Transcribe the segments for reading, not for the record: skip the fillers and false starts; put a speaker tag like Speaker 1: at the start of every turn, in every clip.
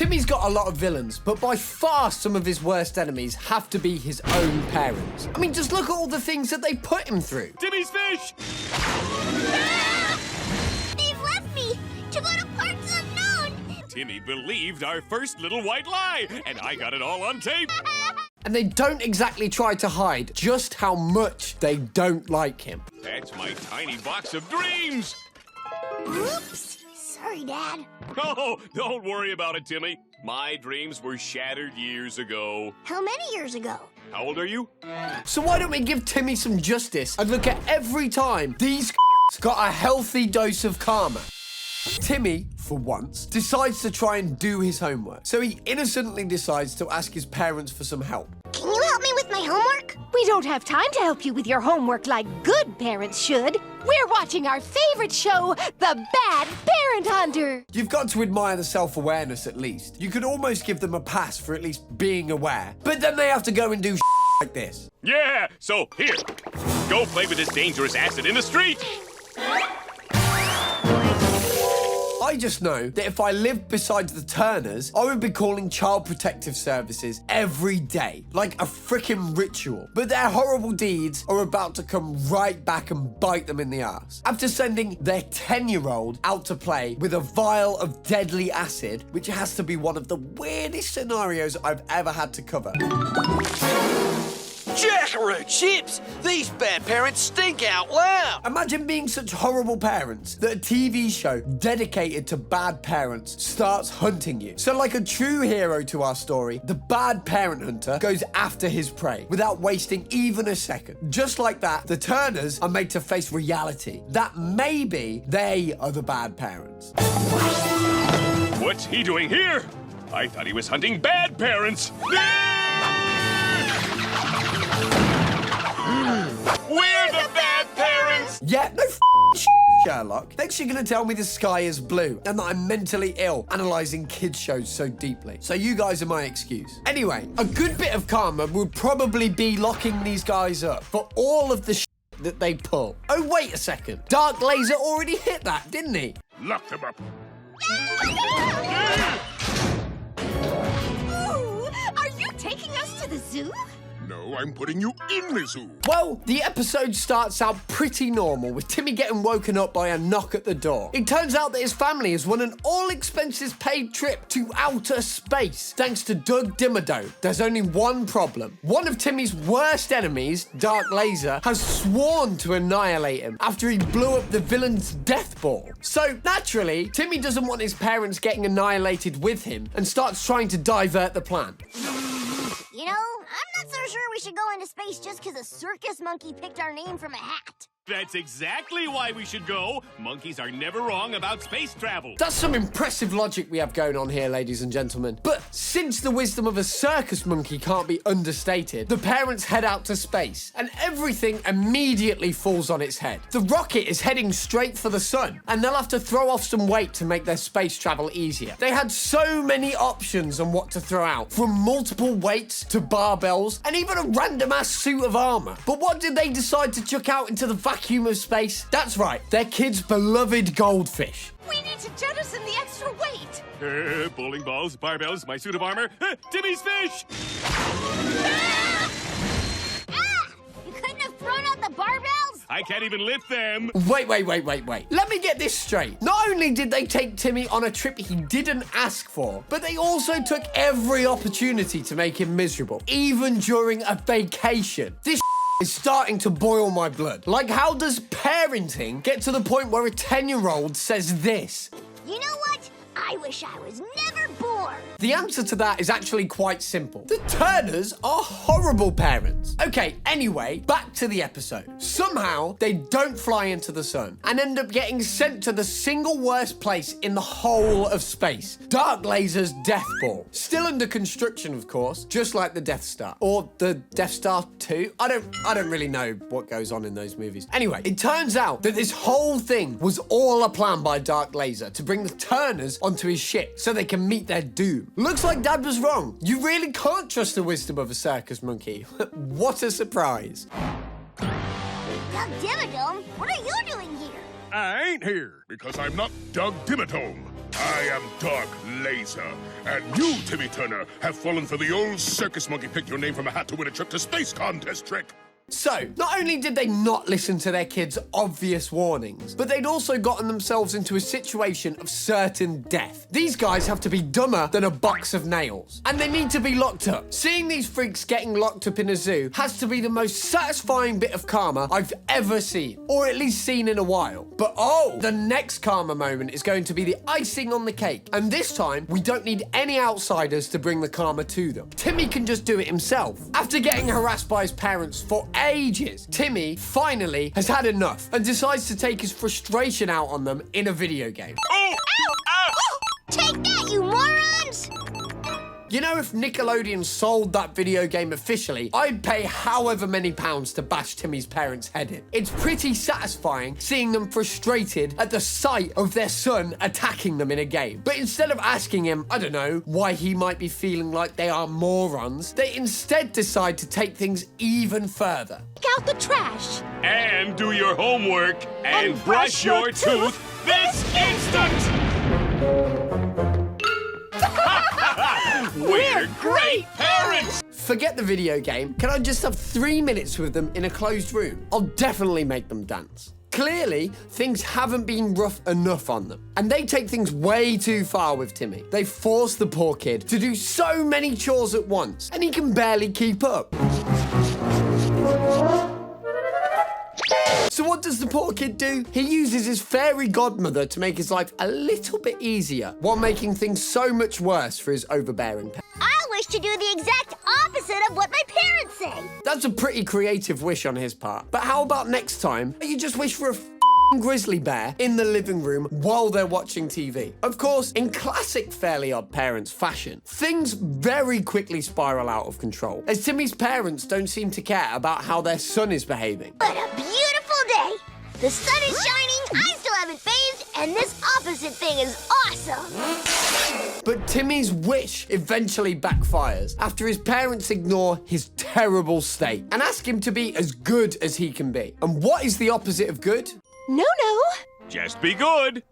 Speaker 1: Timmy's got a lot of villains, but by far some of his worst enemies have to be his own parents. I mean, just look at all the things that they put him through.
Speaker 2: Timmy's fish!
Speaker 3: They've left me to go to parts unknown.
Speaker 2: Timmy believed our first little white lie, and I got it all on tape.
Speaker 1: And they don't exactly try to hide just how much they don't like him.
Speaker 2: That's my tiny box of dreams.
Speaker 3: Oops. Sorry, Dad.
Speaker 2: Oh, don't worry about it, Timmy. My dreams were shattered years ago.
Speaker 3: How many years ago?
Speaker 2: How old are you?
Speaker 1: So why don't we give Timmy some justice and look at every time these got a healthy dose of karma? Timmy, for once, decides to try and do his homework. So he innocently decides to ask his parents for some help.
Speaker 3: Can you help me with my homework?
Speaker 4: We don't have time to help you with your homework like good parents should. We're watching our favorite show, The Bad Parent Hunter.
Speaker 1: You've got to admire the self-awareness at least. You could almost give them a pass for at least being aware. But then they have to go and do like this.
Speaker 2: Yeah, so here, go play with this dangerous acid in the street.
Speaker 1: I just know that if I lived beside the Turners, I would be calling Child Protective Services every day, like a freaking ritual. But their horrible deeds are about to come right back and bite them in the ass. After sending their 10-year-old out to play with a vial of deadly acid, which has to be one of the weirdest scenarios I've ever had to cover.
Speaker 5: Jackaroo chips! These bad parents stink out loud!
Speaker 1: Imagine being such horrible parents that a TV show dedicated to bad parents starts hunting you. So like a true hero to our story, the bad parent hunter goes after his prey without wasting even a second. Just like that, the Turners are made to face reality that maybe they are the bad parents.
Speaker 2: What's he doing here? I thought he was hunting bad parents. We're the bad parents!
Speaker 1: Yeah, no Sherlock. Next you're gonna tell me the sky is blue and that I'm mentally ill analysing kids shows so deeply. So you guys are my excuse. Anyway, a good bit of karma would probably be locking these guys up for all of the that they pull. Oh, wait a second. Dark Laser already hit that, didn't he?
Speaker 2: Lock them up.
Speaker 4: Ooh, are you taking us to the zoo?
Speaker 6: No, I'm putting you in the zoo.
Speaker 1: Well, the episode starts out pretty normal, with Timmy getting woken up by a knock at the door. It turns out that his family has won an all-expenses-paid trip to outer space, thanks to Doug Dimmadome. There's only one problem. One of Timmy's worst enemies, Dark Laser, has sworn to annihilate him after he blew up the villain's death ball. So, naturally, Timmy doesn't want his parents getting annihilated with him and starts trying to divert the plan.
Speaker 3: You know, I'm not so sure we should go into space just because a circus monkey picked our name from a hat.
Speaker 2: That's exactly why we should go. Monkeys are never wrong about space travel.
Speaker 1: That's some impressive logic we have going on here, ladies and gentlemen. But since the wisdom of a circus monkey can't be understated, the parents head out to space, and everything immediately falls on its head. The rocket is heading straight for the sun, and they'll have to throw off some weight to make their space travel easier. They had so many options on what to throw out, from multiple weights to barbells, and even a random-ass suit of armor. But what did they decide to chuck out into the vacuum of space? That's right, their kids' beloved goldfish.
Speaker 4: We need to jettison the extra weight.
Speaker 2: Bowling balls, barbells, my suit of armor, Timmy's fish!
Speaker 3: Ah! You couldn't have thrown out the barbells?
Speaker 2: I can't even lift them.
Speaker 1: Wait. Let me get this straight. Not only did they take Timmy on a trip he didn't ask for, but they also took every opportunity to make him miserable, even during a vacation. This is starting to boil my blood. Like, how does parenting get to the point where a 10-year-old says this?
Speaker 3: You know what? I wish I was never born.
Speaker 1: The answer to that is actually quite simple. The Turners are horrible parents. Okay, anyway, back to the episode. Somehow, they don't fly into the sun and end up getting sent to the single worst place in the whole of space, Dark Laser's Death Ball. Still under construction, of course, just like the Death Star. Or the Death Star 2? I don't really know what goes on in those movies. Anyway, it turns out that this whole thing was all a plan by Dark Laser to bring the Turners onto his ship so they can meet their doom. Looks like Dad was wrong. You really can't trust the wisdom of a circus monkey. What a surprise.
Speaker 3: Doug Dimmadome, what are you doing here?
Speaker 6: I ain't here because I'm not Doug Dimmadome. I am Dark Laser, and you, Timmy Turner, have fallen for the old circus monkey pick your name from a hat to win a trip to space contest trick.
Speaker 1: So, not only did they not listen to their kids' obvious warnings, but they'd also gotten themselves into a situation of certain death. These guys have to be dumber than a box of nails, and they need to be locked up. Seeing these freaks getting locked up in a zoo has to be the most satisfying bit of karma I've ever seen, or at least seen in a while. But oh, the next karma moment is going to be the icing on the cake, and this time, we don't need any outsiders to bring the karma to them. Timmy can just do it himself. After getting harassed by his parents for ages, Timmy finally has had enough and decides to take his frustration out on them in a video game.
Speaker 2: Oh!
Speaker 3: Oh, take that, you morons!
Speaker 1: You know, if Nickelodeon sold that video game officially, I'd pay however many pounds to bash Timmy's parents' head in. It's pretty satisfying seeing them frustrated at the sight of their son attacking them in a game. But instead of asking him, I don't know, why he might be feeling like they are morons, they instead decide to take things even further.
Speaker 4: Take out the trash.
Speaker 2: And do your homework and brush your tooth this instant! We're great parents!
Speaker 1: Forget the video game. Can I just have 3 minutes with them in a closed room? I'll definitely make them dance. Clearly, things haven't been rough enough on them. And they take things way too far with Timmy. They force the poor kid to do so many chores at once, and he can barely keep up. So what does the poor kid do? He uses his fairy godmother to make his life a little bit easier, while making things so much worse for his overbearing parents.
Speaker 3: I wish to do the exact opposite of what my parents say.
Speaker 1: That's a pretty creative wish on his part. But how about next time you just wish for a f***ing grizzly bear in the living room while they're watching TV? Of course, in classic Fairly Odd Parents fashion, things very quickly spiral out of control, as Timmy's parents don't seem to care about how their son is behaving.
Speaker 3: What a beautiful day! The sun is shining, I still haven't bathed, and this opposite thing is awesome!
Speaker 1: But Timmy's wish eventually backfires after his parents ignore his terrible state and ask him to be as good as he can be. And what is the opposite of good?
Speaker 4: No, no.
Speaker 2: Just be good.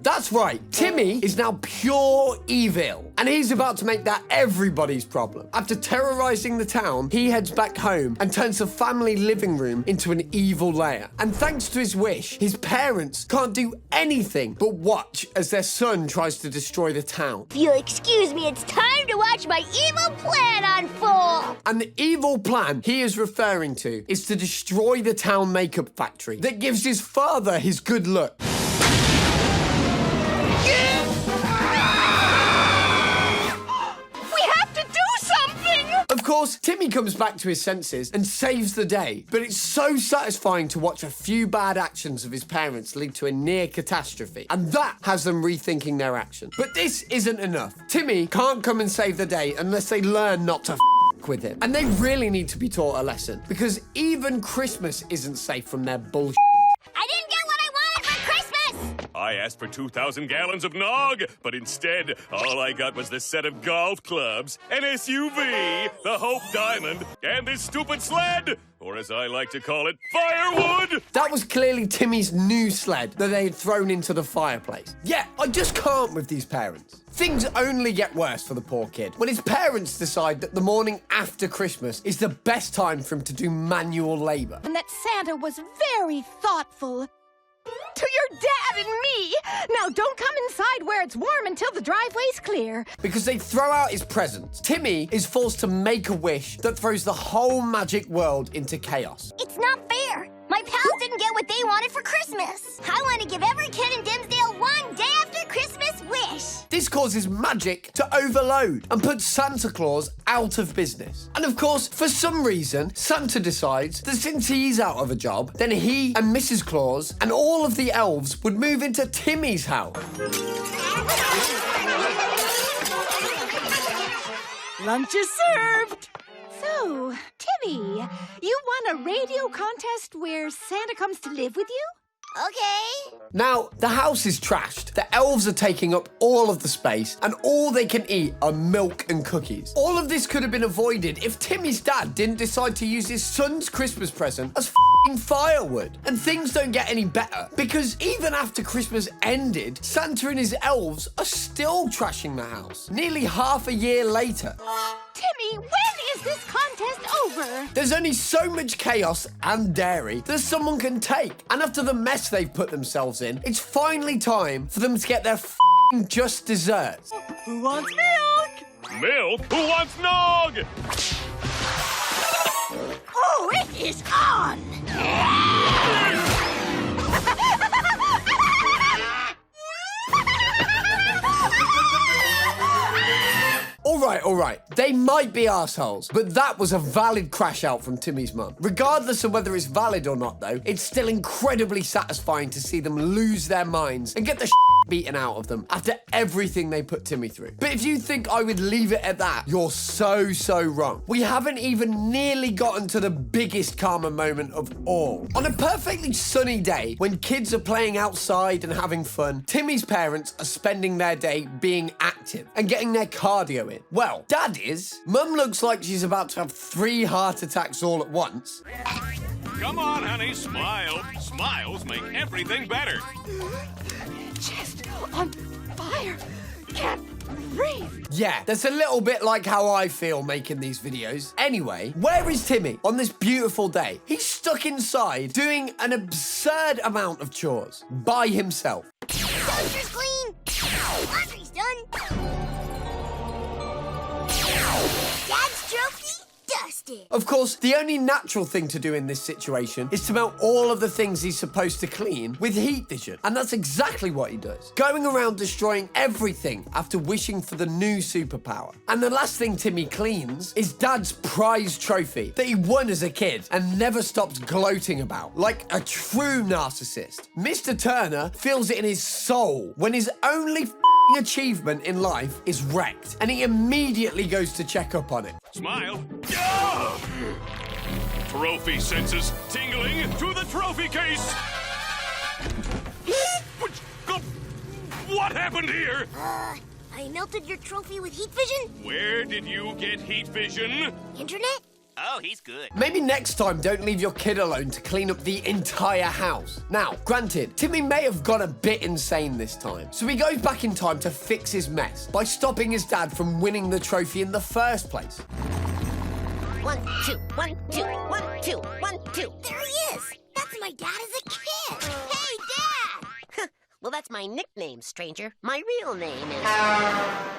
Speaker 1: That's right, Timmy is now pure evil, and he's about to make that everybody's problem. After terrorizing the town, he heads back home and turns the family living room into an evil lair. And thanks to his wish, his parents can't do anything but watch as their son tries to destroy the town.
Speaker 3: If you'll excuse me, it's time to watch my evil plan unfold!
Speaker 1: And the evil plan he is referring to is to destroy the town makeup factory that gives his father his good look. Of course, Timmy comes back to his senses and saves the day, but it's so satisfying to watch a few bad actions of his parents lead to a near catastrophe, and that has them rethinking their actions. But this isn't enough. Timmy can't come and save the day unless they learn not to with him. And they really need to be taught a lesson, because even Christmas isn't safe from their bullshit.
Speaker 3: I didn't get what I wanted for Christmas!
Speaker 2: I asked for 2,000 gallons of nog, but instead, all I got was this set of golf clubs, an SUV, the Hope Diamond, and this stupid sled, or as I like to call it, firewood!
Speaker 1: That was clearly Timmy's new sled that they had thrown into the fireplace. Yeah, I just can't with these parents. Things only get worse for the poor kid when his parents decide that the morning after Christmas is the best time for him to do manual labor.
Speaker 4: And that Santa was very thoughtful. To your dad and me! Now don't come inside where it's warm until the driveway's clear.
Speaker 1: Because they throw out his presents, Timmy is forced to make a wish that throws the whole magic world into chaos.
Speaker 3: It's not fair! My pals didn't get what they wanted for Christmas! I want to give every kid in Dimsdale one day after Christmas wish!
Speaker 1: This causes magic to overload and puts Santa Claus out of business. And of course, for some reason, Santa decides that since he's out of a job, then he and Mrs. Claus and all of the elves would move into Timmy's house.
Speaker 4: Lunch is served. So, Timmy, you won a radio contest where Santa comes to live with you?
Speaker 3: Okay.
Speaker 1: Now, the house is trashed. The elves are taking up all of the space, and all they can eat are milk and cookies. All of this could have been avoided if Timmy's dad didn't decide to use his son's Christmas present as f***ing firewood. And things don't get any better, because even after Christmas ended, Santa and his elves are still trashing the house, nearly half a year later.
Speaker 4: Timmy, when is this contest over?
Speaker 1: There's only so much chaos and dairy that someone can take. And after the mess they've put themselves in, it's finally time for them to get their f***ing just desserts.
Speaker 4: Who wants milk?
Speaker 2: Milk? Who wants nog?
Speaker 4: Oh, it is on!
Speaker 1: All right. They might be arseholes, but that was a valid crash out from Timmy's mum. Regardless of whether it's valid or not, though, it's still incredibly satisfying to see them lose their minds and get the beaten out of them after everything they put Timmy through. But if you think I would leave it at that, you're so wrong. We haven't even nearly gotten to the biggest karma moment of all. On a perfectly sunny day, when kids are playing outside and having fun, Timmy's parents are spending their day being active and getting their cardio in. Well, Dad is. Mum looks like she's about to have 3 heart attacks all at once.
Speaker 2: Come on, honey, smile. Smiles make everything better.
Speaker 4: Chest on fire. Can't breathe.
Speaker 1: Yeah, that's a little bit like how I feel making these videos. Anyway, where is Timmy on this beautiful day? He's stuck inside doing an absurd amount of chores by himself.
Speaker 3: Toaster's clean. Laundry's done. Dad's trophy dusted.
Speaker 1: Of course, the only natural thing to do in this situation is to melt all of the things he's supposed to clean with heat vision. And that's exactly what he does, going around destroying everything after wishing for the new superpower. And the last thing Timmy cleans is Dad's prize trophy that he won as a kid and never stops gloating about, like a true narcissist. Mr. Turner feels it in his soul when his only achievement in life is wrecked, and he immediately goes to check up on it.
Speaker 2: Smile. Ah! Trophy senses tingling to the trophy case. What happened here?
Speaker 3: I melted your trophy with heat vision.
Speaker 2: Where did you get heat vision?
Speaker 3: Internet?
Speaker 5: Oh, he's good.
Speaker 1: Maybe next time don't leave your kid alone to clean up the entire house. Now, granted, Timmy may have gone a bit insane this time, so he goes back in time to fix his mess by stopping his dad from winning the trophy in the first place.
Speaker 3: 1, 2, 1, 2, 1, 2, 1, 2. There he is. That's my dad as a kid. Hey, Dad!
Speaker 7: Well, that's my nickname, stranger. My real name is...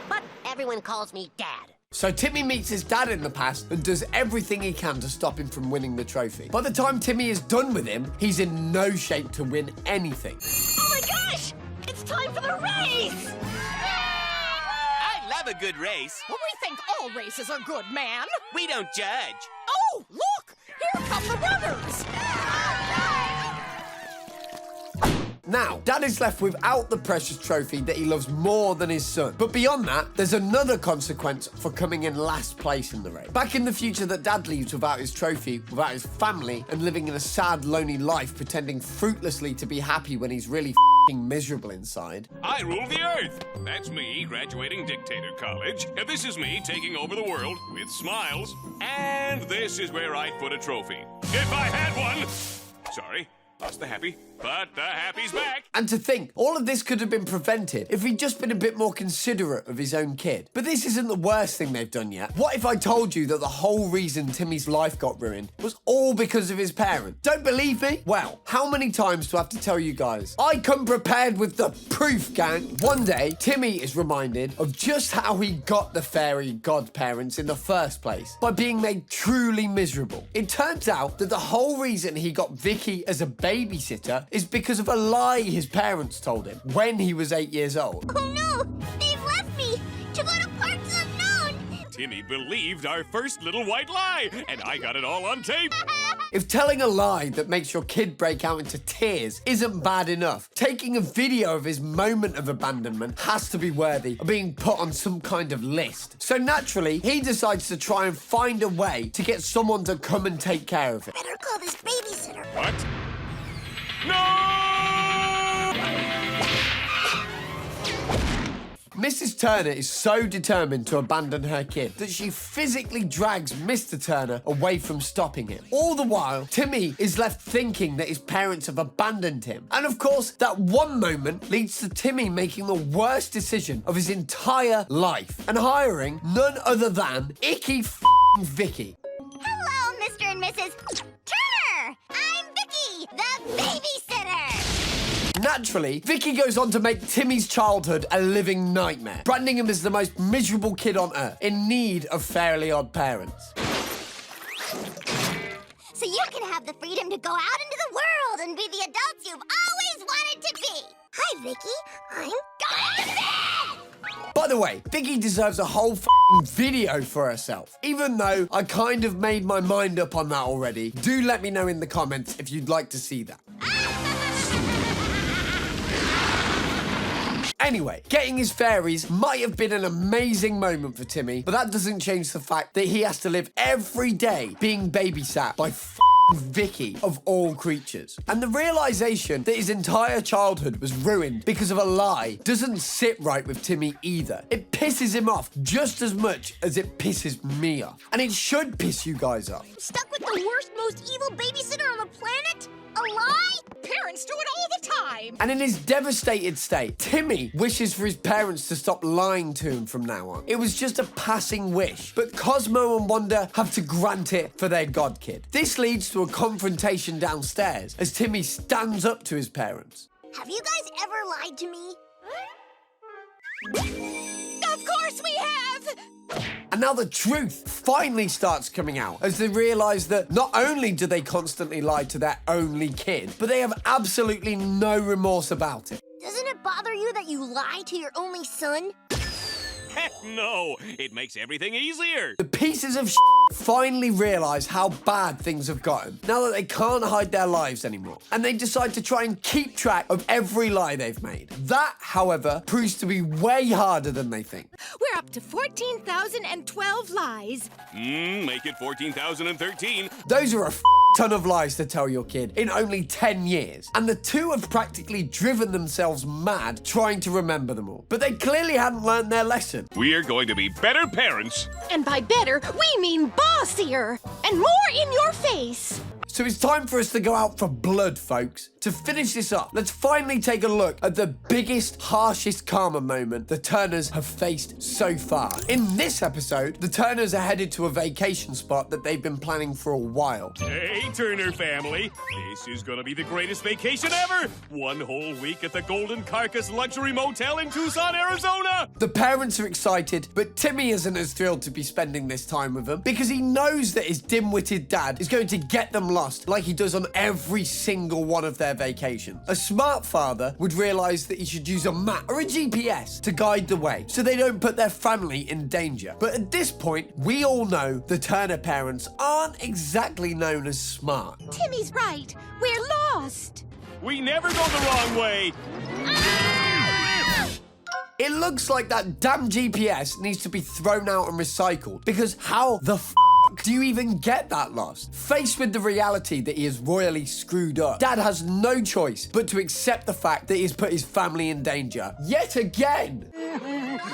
Speaker 7: But everyone calls me Dad.
Speaker 1: So Timmy meets his dad in the past and does everything he can to stop him from winning the trophy. By the time Timmy is done with him, he's in no shape to win anything.
Speaker 4: Oh my gosh! It's time for the race!
Speaker 5: I love a good race.
Speaker 4: Well, we think all races are good, man.
Speaker 5: We don't judge.
Speaker 4: Oh, look! Here come the runners!
Speaker 1: Now, Dad is left without the precious trophy that he loves more than his son. But beyond that, there's another consequence for coming in last place in the race. Back in the future that Dad leaves without his trophy, without his family, and living in a sad, lonely life, pretending fruitlessly to be happy when he's really miserable inside.
Speaker 2: I rule the earth. That's me graduating Dictator College. And this is me taking over the world with smiles. And this is where I'd put a trophy. If I had one. Sorry. Lost the happy, but the happy's back.
Speaker 1: And to think, all of this could have been prevented if he'd just been a bit more considerate of his own kid. But this isn't the worst thing they've done yet. What if I told you that the whole reason Timmy's life got ruined was all because of his parents? Don't believe me? Well, how many times do I have to tell you guys? I come prepared with the proof, gang. One day, Timmy is reminded of just how he got the fairy godparents in the first place, by being made truly miserable. It turns out that the whole reason he got Vicky as a babysitter is because of a lie his parents told him when he was 8 years old.
Speaker 3: Oh no! They've left me to go to parts unknown!
Speaker 2: Timmy believed our first little white lie, and I got it all on tape.
Speaker 1: If telling a lie that makes your kid break out into tears isn't bad enough, taking a video of his moment of abandonment has to be worthy of being put on some kind of list. So naturally, he decides to try and find a way to get someone to come and take care of it.
Speaker 3: Better call this babysitter.
Speaker 2: What? No!
Speaker 1: Mrs. Turner is so determined to abandon her kid that she physically drags Mr. Turner away from stopping him. All the while, Timmy is left thinking that his parents have abandoned him. And of course, that one moment leads to Timmy making the worst decision of his entire life and hiring none other than icky Vicky.
Speaker 3: Hello, Mr. and Mrs. Turner! I'm Vicky, the babysitter!
Speaker 1: Naturally, Vicky goes on to make Timmy's childhood a living nightmare, branding him as the most miserable kid on earth, in need of Fairly Odd Parents.
Speaker 3: So you can have the freedom to go out into the world and be the adults you've always wanted to be. Hi, Vicky. I'm going to bed!
Speaker 1: By the way, Vicky deserves a whole f***ing video for herself. Even though I kind of made my mind up on that already, do let me know in the comments if you'd like to see that. Anyway, getting his fairies might have been an amazing moment for Timmy, but that doesn't change the fact that he has to live every day being babysat by Vicky of all creatures. And the realization that his entire childhood was ruined because of a lie doesn't sit right with Timmy either. It pisses him off just as much as it pisses me off. And it should piss you guys off.
Speaker 3: Stuck with the worst, most evil babysitter on the planet? A lie?
Speaker 4: Parents do it all the time.
Speaker 1: And in his devastated state, Timmy wishes for his parents to stop lying to him from now on. It was just a passing wish, but Cosmo and Wanda have to grant it for their godkid. This leads to a confrontation downstairs as Timmy stands up to his parents.
Speaker 3: Have you guys ever lied to me?
Speaker 4: Of course we have.
Speaker 1: And now the truth finally starts coming out as they realize that not only do they constantly lie to their only kid, but they have absolutely no remorse about it.
Speaker 3: Doesn't it bother you that you lie to your only son?
Speaker 2: Heck no! It makes everything easier!
Speaker 1: The pieces of finally realize how bad things have gotten now that they can't hide their lives anymore. And they decide to try and keep track of every lie they've made. That, however, proves to be way harder than they think.
Speaker 4: We're up to 14,012 lies.
Speaker 2: Make it 14,013.
Speaker 1: Those are a ton of lies to tell your kid in only 10 years. And the two have practically driven themselves mad trying to remember them all. But they clearly hadn't learned their lesson.
Speaker 2: We are going to be better parents.
Speaker 4: And by better, we mean bossier and more in your face.
Speaker 1: So it's time for us to go out for blood, folks. To finish this up, let's finally take a look at the biggest, harshest karma moment the Turners have faced so far. In this episode, the Turners are headed to a vacation spot that they've been planning for a while.
Speaker 2: Hey, Turner family. This is gonna be the greatest vacation ever! 1 whole week at the Golden Carcass Luxury Motel in Tucson, Arizona!
Speaker 1: The parents are excited, but Timmy isn't as thrilled to be spending this time with them because he knows that his dim-witted dad is going to get them lost like he does on every single one of their vacations. A smart father would realize that he should use a map or a GPS to guide the way so they don't put their family in danger. But at this point, we all know the Turner parents aren't exactly known as smart.
Speaker 4: Timmy's right. We're lost.
Speaker 2: We never go the wrong way!
Speaker 1: It looks like that damn GPS needs to be thrown out and recycled because how the do you even get that lost? Faced with the reality that he is royally screwed up, Dad has no choice but to accept the fact that he's put his family in danger yet again.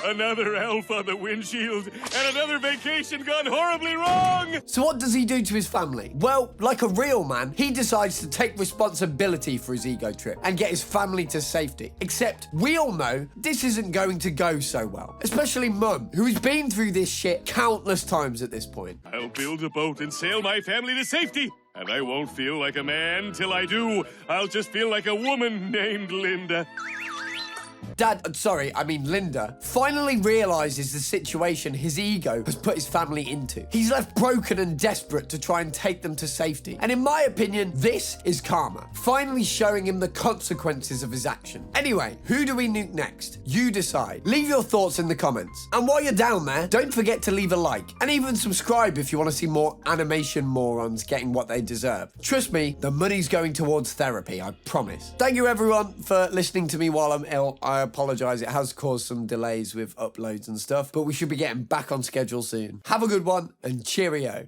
Speaker 2: Another elf on the windshield, and another vacation gone horribly wrong!
Speaker 1: So what does he do to his family? Well, like a real man, he decides to take responsibility for his ego trip and get his family to safety. Except we all know this isn't going to go so well. Especially Mum, who has been through this shit countless times at this point.
Speaker 2: I'll build a boat and sail my family to safety. And I won't feel like a man till I do. I'll just feel like a woman named Linda.
Speaker 1: Linda, finally realizes the situation his ego has put his family into. He's left broken and desperate to try and take them to safety. And in my opinion, this is karma, finally showing him the consequences of his action. Anyway, who do we nuke next? You decide. Leave your thoughts in the comments. And while you're down there, don't forget to leave a like and even subscribe if you want to see more animation morons getting what they deserve. Trust me, the money's going towards therapy, I promise. Thank you everyone for listening to me while I'm ill. I apologize, it has caused some delays with uploads and stuff, but we should be getting back on schedule soon. Have a good one and cheerio.